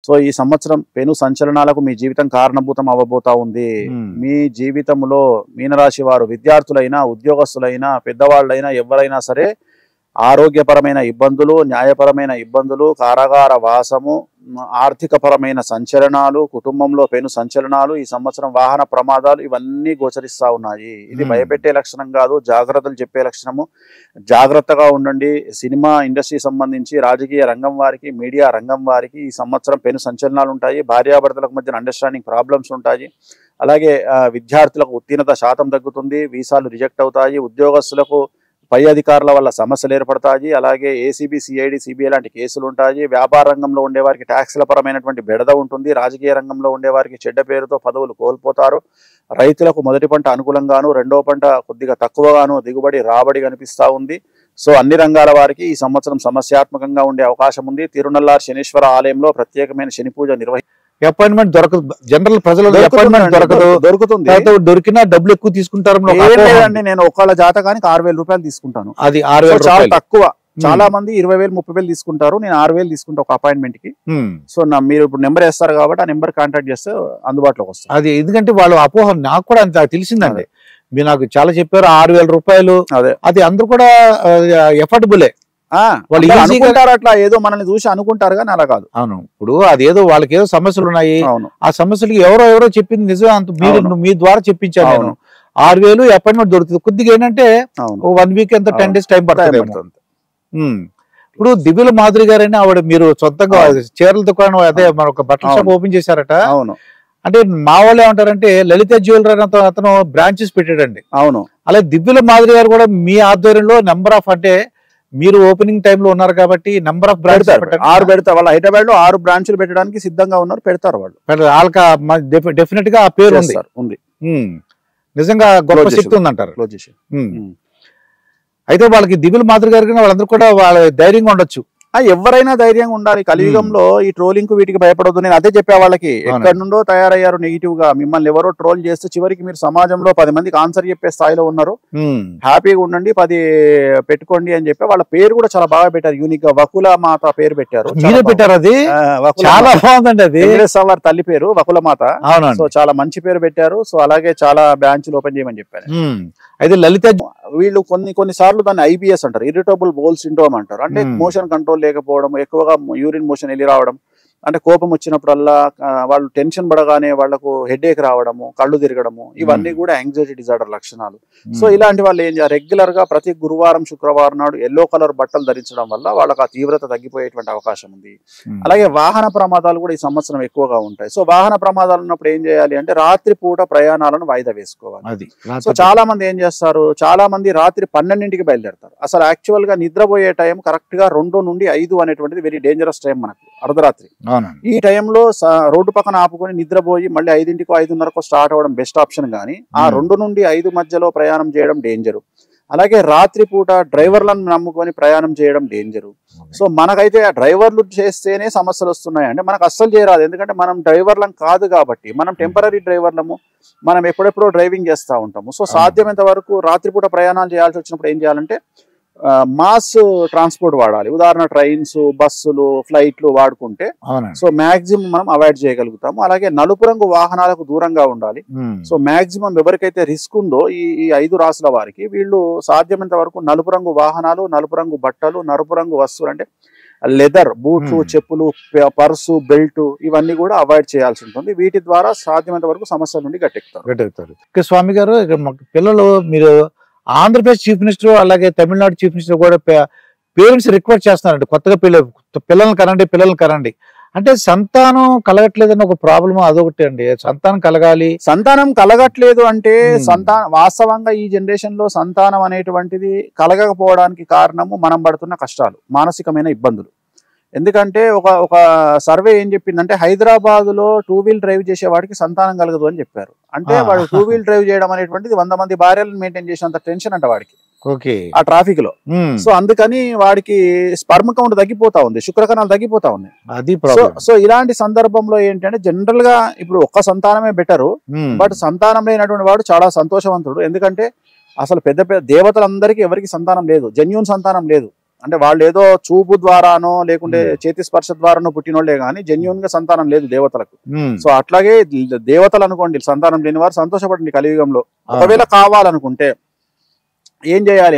So ఈ సంవత్సరం పెను సంచలనాలకు మీ జీవితం కారణభూతం అవ్వబోతా ఉంది. మీ జీవితంలో మీనరాశి వారు విద్యార్థులైనా, ఉద్యోగస్తులైనా, పెద్దవాళ్ళైనా, ఎవరైనా సరే ఆరోగ్యపరమైన ఇబ్బందులు, న్యాయపరమైన ఇబ్బందులు, కారాగార వాసము, ఆర్థికపరమైన సంచలనాలు, కుటుంబంలో పెను సంచలనాలు, ఈ సంవత్సరం వాహన ప్రమాదాలు ఇవన్నీ గోచరిస్తా ఉన్నాయి. ఇది భయపెట్టే లక్షణం కాదు, జాగ్రత్తలు చెప్పే లక్షణము. జాగ్రత్తగా ఉండండి. సినిమా ఇండస్ట్రీ సంబంధించి, రాజకీయ రంగం వారికి, మీడియా రంగం వారికి ఈ సంవత్సరం పెను సంచలనాలు ఉంటాయి. భార్యాభర్తలకు మధ్య అండర్స్టాండింగ్ ప్రాబ్లమ్స్ ఉంటాయి. అలాగే విద్యార్థులకు ఉత్తీర్ణత శాతం తగ్గుతుంది, వీసాలు రిజెక్ట్ అవుతాయి. ఉద్యోగస్తులకు పై అధికారుల వల్ల సమస్యలు ఏర్పడతాయి. అలాగే ఏసీబీ, సిఐడి, సిబిఐ లాంటి కేసులు ఉంటాయి. వ్యాపార రంగంలో ఉండేవారికి ట్యాక్స్ల పరమైనటువంటి బెడద ఉంటుంది. రాజకీయ రంగంలో ఉండేవారికి చెడ్డ పేరుతో పదవులు కోల్పోతారు. రైతులకు మొదటి పంట అనుకూలంగాను, రెండో పంట కొద్దిగా తక్కువగాను దిగుబడి రాబడి కనిపిస్తూ ఉంది. సో అన్ని రంగాల వారికి ఈ సంవత్సరం సమస్యాత్మకంగా ఉండే అవకాశం ఉంది. తిరునల్లార్ శనీశ్వర ఆలయంలో ప్రత్యేకమైన శని పూజ అపాయింట్మెంట్ దొరకదు. జనరల్ ప్రజలు అపాయింట్మెంట్ దొరుకుతుంది. దొరికినా డబ్బులు ఎక్కువ తీసుకుంటారు. నేను ఒకళ్ళ జాతకానికి 6,000 రూపాయలు తీసుకుంటాను. అది 6,000 చాలా తక్కువ. చాలా మంది 20,000, 30,000 తీసుకుంటారు. నేను 6,000 తీసుకుంటా ఒక అపాయింట్మెంట్ కి. సో మీరు ఇప్పుడు నెంబర్ వేస్తారు కాబట్టి ఆ నెంబర్ కాంటాక్ట్ చేస్తే అందుబాటులోకి వస్తుంది. అది ఎందుకంటే వాళ్ళు అపోహ నాకు కూడా అంత తెలిసిందండి. మీరు నాకు చాలా చెప్పారు. 6,000 రూపాయలు అది అందరూ కూడా ఎఫర్టబులే. వాళ్ళు అనుకుంటారు, అట్లా ఏదో మనల్ని చూసి అనుకుంటారు కానీ అలా కాదు. అవును, ఇప్పుడు అదేదో వాళ్ళకి ఏదో సమస్యలు ఉన్నాయి. ఆ సమస్యలకి ఎవరో చెప్పింది నిజం. అంత మీరు మీ ద్వారా చెప్పించాను నేను. 6,000 అపాయింట్మెంట్ దొరుకుతుంది. కొద్దిగా ఏంటంటే 1 వీక్ ఎంత 10 days టైం పడుతుంది. ఇప్పుడు దివ్యుల మాధురి గారని ఆవిడ మీరు సొంతంగా చీరల దుకాణం, అదే మన ఒక బట్టల షాప్ ఓపెన్ చేశారట. అవును. అంటే మా వాళ్ళు ఏమంటారంటే లలిత జ్యువెలరీ అతను బ్రాంచెస్ పెట్టాడండి. అవును. అలాగే దివ్యుల మాధురి గారు కూడా మీ ఆధ్వర్యంలో నెంబర్ ఆఫ్, అంటే మీరు ఓపెనింగ్ టైమ్ లో ఉన్నారు కాబట్టి నెంబర్ ఆఫ్ బ్రాంచెస్ 6 పెడతారు. వాళ్ళు హైదరాబాద్ లో 6 బ్రాంచ్లు పెట్టడానికి సిద్ధంగా ఉన్నారు. పెడతారు వాళ్ళు. వాళ్ళకి డెఫినెట్ గా ఆ పేరు ఉంది. నిజంగా గొప్ప శక్తి ఉందంటారు. అయితే వాళ్ళకి దివ్యుల మాధురి గారు వాళ్ళందరూ కూడా వాళ్ళ ధైర్యంగా ఉండొచ్చు. ఎవరైనా ధైర్యంగా ఉండాలి. కలియుగంలో ఈ ట్రోలింగ్ కు వీటికి భయపడొద్దు. నేను అదే చెప్పే వాళ్ళకి, ఎక్కడి నుండో తయారయ్యారు నెగిటివ్ గా. మిమ్మల్ని ఎవరో ట్రోల్ చేస్తే చివరికి మీరు సమాజంలో 10 మందికి ఆన్సర్ చెప్పే స్థాయిలో ఉన్నారు. హ్యాపీగా ఉండండి, 10 పెట్టుకోండి అని చెప్పి వాళ్ళ పేరు కూడా చాలా బాగా పెట్టారు. యూనిక్ గా వకుల మాత పేరు పెట్టారు. అది చాలా బాగుందండి. అది వారి తల్లి పేరు వకుల మాత. సో చాలా మంచి పేరు పెట్టారు. సో అలాగే చాలా బ్రాంచ్లు ఓపెన్ చేయమని చెప్పారు. అయితే లలిత వీళ్ళు కొన్ని సార్లు దాన్ని IBS అంటారు, ఇరిటబుల్ బౌల్ సిండ్రోమ్ అంటారు. అంటే మోషన్ కంట్రోల్ లేకపోవడం, ఎక్కువగా యూరిన్ మోషన్ వెళ్ళి రావడం, అంటే కోపం వచ్చినప్పుడల్లా వాళ్ళు టెన్షన్ పడగానే వాళ్లకు హెడేక్ రావడము, కళ్ళు తిరగడము, ఇవన్నీ కూడా యాంగ్జైటీ డిజార్డర్ లక్షణాలు. సో ఇలాంటి వాళ్ళు ఏం చేయాలి, రెగ్యులర్ గా ప్రతి గురువారం, శుక్రవారం నాడు ఎల్లో కలర్ బట్టలు ధరించడం వల్ల వాళ్ళకి ఆ తీవ్రత తగ్గిపోయేటువంటి అవకాశం ఉంది. అలాగే వాహన ప్రమాదాలు కూడా ఈ సంవత్సరం ఎక్కువగా ఉంటాయి. సో వాహన ప్రమాదాలు ఉన్నప్పుడు ఏం చేయాలి అంటే రాత్రి పూట ప్రయాణాలను వాయిదా వేసుకోవాలి. సో చాలా మంది ఏం చేస్తారు, చాలా మంది రాత్రి 12ంటికి బయలుదేరతారు. అసలు యాక్చువల్ గా నిద్రపోయే టైం కరెక్ట్ గా 2 నుండి 5 అనేటువంటిది వెరీ డేంజరస్ టైం మనకు, అర్ధరాత్రి. ఈ టైంలో రోడ్డు పక్కన ఆపుకొని నిద్రపోయి మళ్ళీ 5ంటికో 5:30కో స్టార్ట్ అవ్వడం బెస్ట్ ఆప్షన్. కానీ ఆ 2 నుండి 5 మధ్యలో ప్రయాణం చేయడం డేంజరు. అలాగే రాత్రి పూట డ్రైవర్లను నమ్ముకొని ప్రయాణం చేయడం డేంజరు. సో మనకైతే ఆ డ్రైవర్లు చేస్తేనే సమస్యలు వస్తున్నాయి అంటే మనకు అస్సలు చేయరాదు. ఎందుకంటే మనం డ్రైవర్లం కాదు కాబట్టి, మనం టెంపరీ డ్రైవర్లము, మనం ఎప్పుడెప్పుడో డ్రైవింగ్ చేస్తూ ఉంటాము. సో సాధ్యమైనంత వరకు రాత్రిపూట ప్రయాణాలు చేయాల్సి వచ్చినప్పుడు ఏం చేయాలంటే మాస్ ట్రాన్స్పోర్ట్ వాడాలి. ఉదాహరణ ట్రైన్స్, బస్సులు, ఫ్లైట్లు వాడుకుంటే సో మాక్సిమం మనం అవాయిడ్ చేయగలుగుతాము. అలాగే నలుపు రంగు వాహనాలకు దూరంగా ఉండాలి. సో మాక్సిమం ఎవరికైతే రిస్క్ ఉందో ఈ 5 రాసుల వారికి వీళ్ళు సాధ్యమైనంత వరకు నలుపు రంగు వాహనాలు, నలుపు రంగు బట్టలు, నలుపు రంగు వస్తువులు అంటే లెదర్, బూట్లు, చెప్పులు, పర్సు, బెల్ట్ ఇవన్నీ కూడా అవాయిడ్ చేయాల్సి ఉంటుంది. వీటి ద్వారా సాధ్యమైనంత వరకు సమస్యల నుండి గట్టెక్కుతారు. స్వామి గారు, పిల్లలు మీరు ఆంధ్రప్రదేశ్ చీఫ్ మినిస్టర్ అలాగే తమిళనాడు చీఫ్ మినిస్టర్ కూడా పేరెంట్స్ రిక్వెస్ట్ చేస్తున్నారండి, కొత్తగా పిల్లల్ని కనండి అంటే సంతానం కలగట్లేదని ఒక ప్రాబ్లమ్ అదొకటి అండి. సంతానం కలగట్లేదు అంటే వాస్తవంగా ఈ జనరేషన్ లో సంతానం అనేటువంటిది కలగకపోవడానికి కారణము మనం పడుతున్న కష్టాలు, మానసికమైన ఇబ్బందులు. ఎందుకంటే ఒక సర్వే ఏం చెప్పిందంటే హైదరాబాద్ లో 2 వీల్ డ్రైవ్ చేసే వాడికి సంతానం కలగదు అని చెప్పారు. అంటే వాడు 2 వీల్ డ్రైవ్ చేయడం అనేటువంటిది 100 మంది భార్యలను మెయింటైన్ చేసినంత టెన్షన్ అంట వాడికి ఆ ట్రాఫిక్ లో. సో అందుకని వాడికి స్పర్మ్ కౌంట్ తగ్గిపోతా ఉంది, శుక్రకణాలు తగ్గిపోతా ఉన్నాయి. సో ఇలాంటి సందర్భంలో ఏంటంటే జనరల్ గా ఇప్పుడు ఒక్క సంతానమే బెటరు. బట్ సంతానం లేనటువంటి వాడు చాలా సంతోషవంతుడు. ఎందుకంటే అసలు పెద్ద దేవతలందరికీ ఎవరికి సంతానం లేదు, జెన్యూన్ సంతానం లేదు. అంటే వాళ్ళు ఏదో చూపు ద్వారానో లేకుంటే చేతి స్పర్శ ద్వారానో పుట్టినోళ్లే కానీ జెన్యున్ గా సంతానం లేదు దేవతలకు. సో అట్లాగే దేవతలు అనుకోండి సంతానం లేని వారు సంతోషపడండి కలియుగంలో. ఒకవేళ కావాలనుకుంటే ఏం చేయాలి